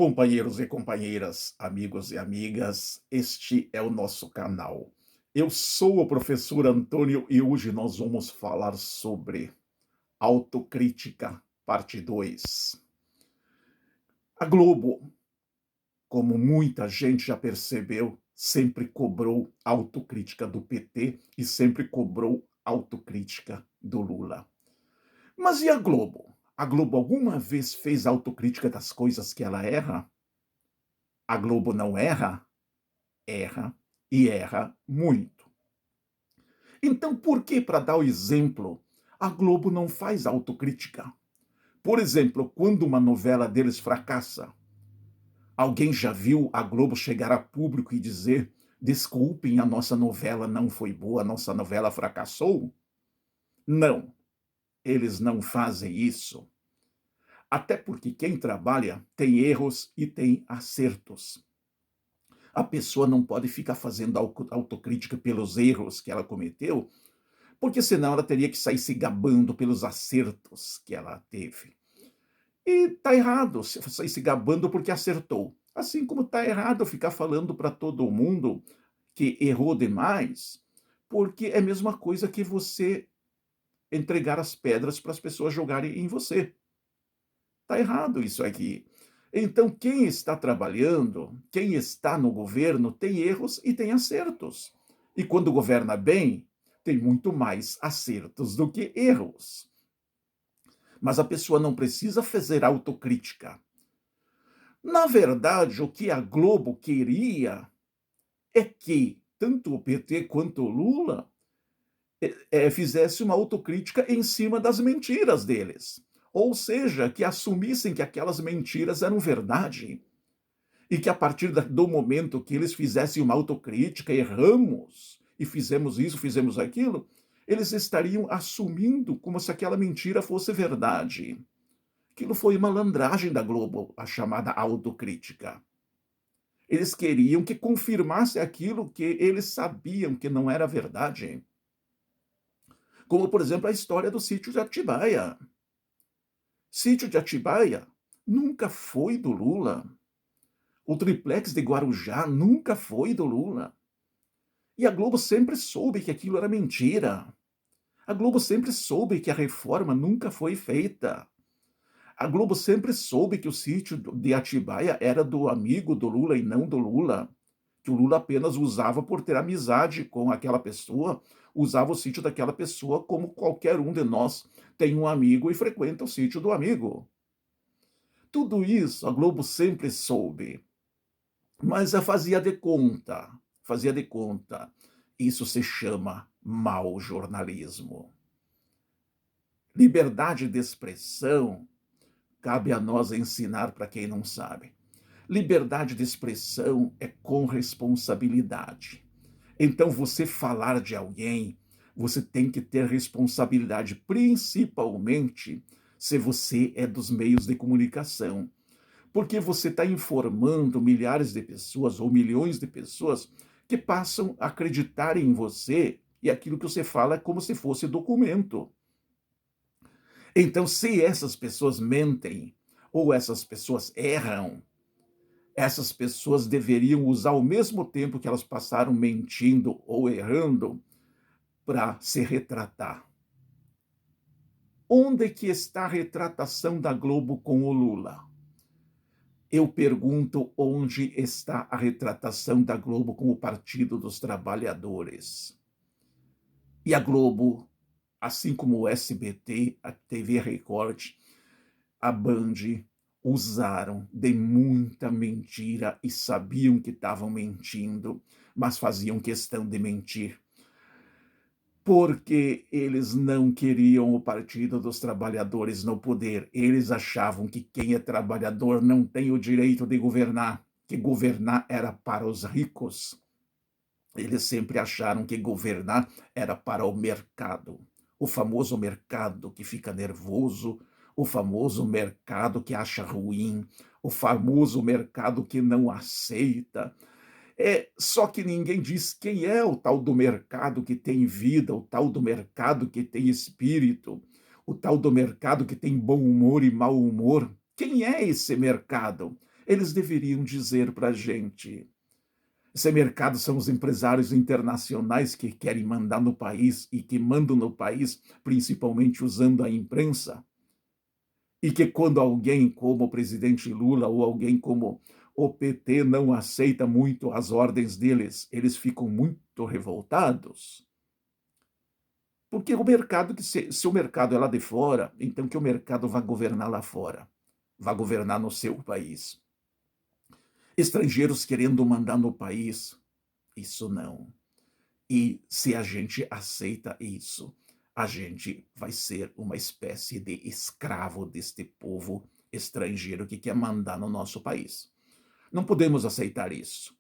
Companheiros e companheiras, amigos e amigas, este é o nosso canal. Eu sou o professor Antônio e hoje nós vamos falar sobre autocrítica, parte 2. A Globo, como muita gente já percebeu, sempre cobrou autocrítica do PT e sempre cobrou autocrítica do Lula. Mas e a Globo? A Globo alguma vez fez autocrítica das coisas que ela erra? A Globo não erra? Erra e erra muito. Então, por que, para dar o exemplo, a Globo não faz autocrítica? Por exemplo, quando uma novela deles fracassa, alguém já viu a Globo chegar a público e dizer: desculpem, a nossa novela não foi boa, a nossa novela fracassou? Não, eles não fazem isso. Até porque quem trabalha tem erros e tem acertos. A pessoa não pode ficar fazendo autocrítica pelos erros que ela cometeu, porque senão ela teria que sair se gabando pelos acertos que ela teve. E tá errado sair se gabando porque acertou. Assim como tá errado ficar falando para todo mundo que errou demais, porque é a mesma coisa que você entregar as pedras para as pessoas jogarem em você. Tá errado isso aqui. Então, quem está trabalhando, quem está no governo, tem erros e tem acertos. E quando governa bem, tem muito mais acertos do que erros. Mas a pessoa não precisa fazer autocrítica. Na verdade, o que a Globo queria é que tanto o PT quanto o Lula fizesse uma autocrítica em cima das mentiras deles. Ou seja, que assumissem que aquelas mentiras eram verdade. E que a partir do momento que eles fizessem uma autocrítica, erramos, e fizemos isso, fizemos aquilo, eles estariam assumindo como se aquela mentira fosse verdade. Aquilo foi malandragem da Globo, a chamada autocrítica. Eles queriam que confirmasse aquilo que eles sabiam que não era verdade. Como, por exemplo, a história do sítio de Atibaia. Sítio de Atibaia nunca foi do Lula. O triplex de Guarujá nunca foi do Lula. E a Globo sempre soube que aquilo era mentira. A Globo sempre soube que a reforma nunca foi feita. A Globo sempre soube que o sítio de Atibaia era do amigo do Lula e não do Lula. Que o Lula apenas usava por ter amizade com aquela pessoa, usava o sítio daquela pessoa como qualquer um de nós tem um amigo e frequenta o sítio do amigo. Tudo isso a Globo sempre soube. Mas a fazia de conta, fazia de conta. Isso se chama mau jornalismo. Liberdade de expressão, cabe a nós ensinar para quem não sabe. Liberdade de expressão é com responsabilidade. Então, você falar de alguém, você tem que ter responsabilidade, principalmente se você é dos meios de comunicação. Porque você está informando milhares de pessoas ou milhões de pessoas que passam a acreditar em você e aquilo que você fala é como se fosse documento. Então, se essas pessoas mentem ou essas pessoas erram, essas pessoas deveriam usar o mesmo tempo que elas passaram mentindo ou errando para se retratar. Onde que está a retratação da Globo com o Lula? Eu pergunto onde está a retratação da Globo com o Partido dos Trabalhadores. E a Globo, assim como o SBT, a TV Record, a Band, usaram de muita mentira e sabiam que estavam mentindo, mas faziam questão de mentir. Porque eles não queriam o Partido dos Trabalhadores no poder. Eles achavam que quem é trabalhador não tem o direito de governar, que governar era para os ricos. Eles sempre acharam que governar era para o mercado. O famoso mercado que fica nervoso, o famoso mercado que acha ruim, o famoso mercado que não aceita. Só que ninguém diz quem é o tal do mercado que tem vida, o tal do mercado que tem espírito, o tal do mercado que tem bom humor e mau humor. Quem é esse mercado? Eles deveriam dizer para a gente. Esse mercado são os empresários internacionais que querem mandar no país e que mandam no país, principalmente usando a imprensa, e que quando alguém como o presidente Lula ou alguém como o PT não aceita muito as ordens deles, eles ficam muito revoltados. Porque o mercado, se o mercado é lá de fora, então que o mercado vai governar lá fora, vai governar no seu país. Estrangeiros querendo mandar no país, isso não. E se a gente aceita isso, a gente vai ser uma espécie de escravo deste povo estrangeiro que quer mandar no nosso país. Não podemos aceitar isso.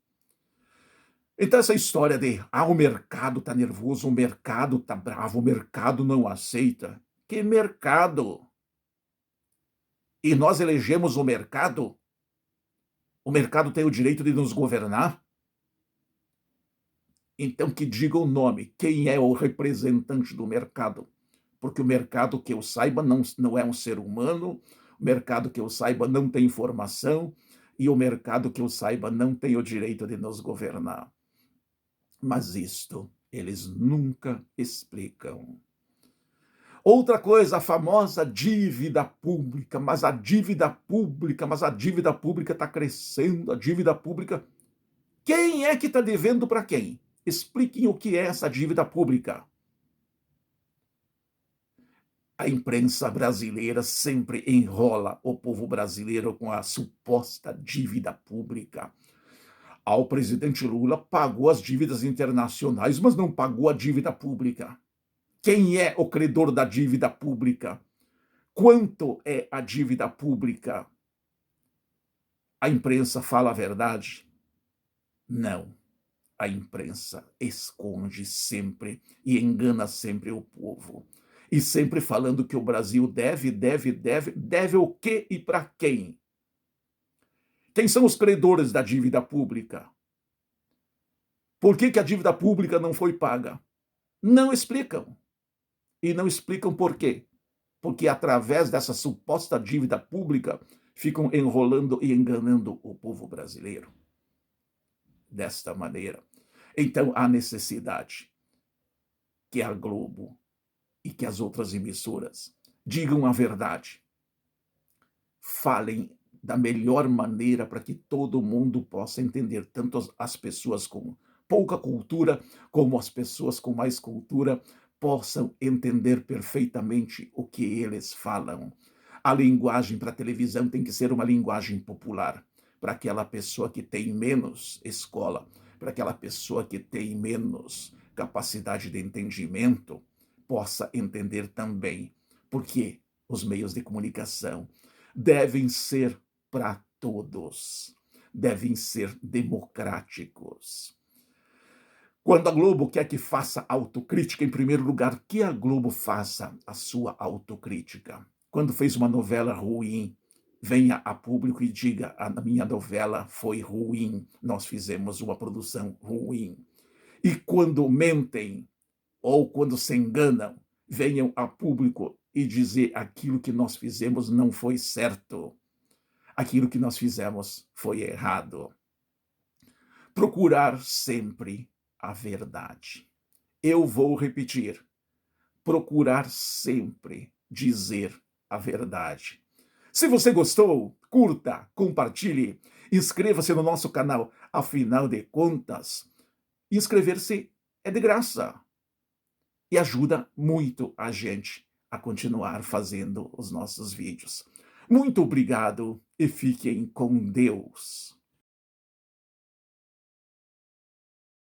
Então, essa história de o mercado está nervoso, o mercado está bravo, o mercado não aceita. Que mercado? E nós elegemos o mercado? O mercado tem o direito de nos governar? Então, que diga o nome, quem é o representante do mercado? Porque o mercado, que eu saiba, não é um ser humano, o mercado, que eu saiba, não tem informação, e o mercado, que eu saiba, não tem o direito de nos governar. Mas isto eles nunca explicam. Outra coisa, a famosa dívida pública, mas a dívida pública, está crescendo, a dívida pública. Quem é que está devendo para quem? Expliquem o que é essa dívida pública. A imprensa brasileira sempre enrola o povo brasileiro com a suposta dívida pública. O presidente Lula pagou as dívidas internacionais, mas não pagou a dívida pública. Quem é o credor da dívida pública? Quanto é a dívida pública? A imprensa fala a verdade? Não. A imprensa esconde sempre e engana sempre o povo. E sempre falando que o Brasil deve o quê e para quem? Quem são os credores da dívida pública? Por que a dívida pública não foi paga? Não explicam. E não explicam por quê. Porque através dessa suposta dívida pública ficam enrolando e enganando o povo brasileiro. Desta maneira. Então há necessidade que a Globo e que as outras emissoras digam a verdade. Falem da melhor maneira para que todo mundo possa entender, tanto as pessoas com pouca cultura como as pessoas com mais cultura possam entender perfeitamente o que eles falam. A linguagem para a televisão tem que ser uma linguagem popular, para aquela pessoa que tem menos escola, para aquela pessoa que tem menos capacidade de entendimento, possa entender também, porque os meios de comunicação devem ser para todos, devem ser democráticos. Quando a Globo quer que faça autocrítica, em primeiro lugar, que a Globo faça a sua autocrítica. Quando fez uma novela ruim, venha a público e diga: a minha novela foi ruim, nós fizemos uma produção ruim. E quando mentem ou quando se enganam, venham a público e dizer: aquilo que nós fizemos não foi certo, aquilo que nós fizemos foi errado. Procurar sempre a verdade. Eu vou repetir: procurar sempre dizer a verdade. Se você gostou, curta, compartilhe, inscreva-se no nosso canal. Afinal de contas, inscrever-se é de graça e ajuda muito a gente a continuar fazendo os nossos vídeos. Muito obrigado e fiquem com Deus.